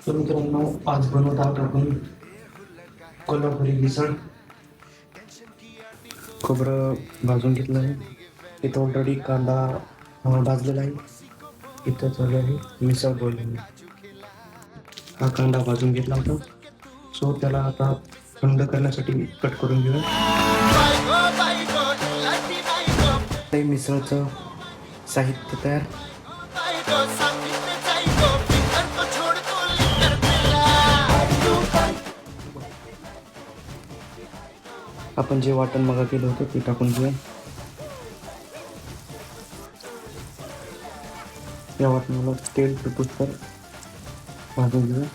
तर मित्रांनो, आज बनवत आहोत आपण कोल्हापुरी मिसळ. खोबरं भाजून घेतलं आहे. इथं ऑलरेडी कांदा भाजलेला आहे. इथं चालू आहे मिसळ बनवून. हा कांदा भाजून घेतला होता, सो त्याला आता थंड करण्यासाठी कट करून घेऊया. ते मिसळचं साहित्य तयार. आपण जे वाटण मगा केलं होतं ते टाकून घेऊया. या वाटणाला तेल सुटूस तर भाजून घेऊया.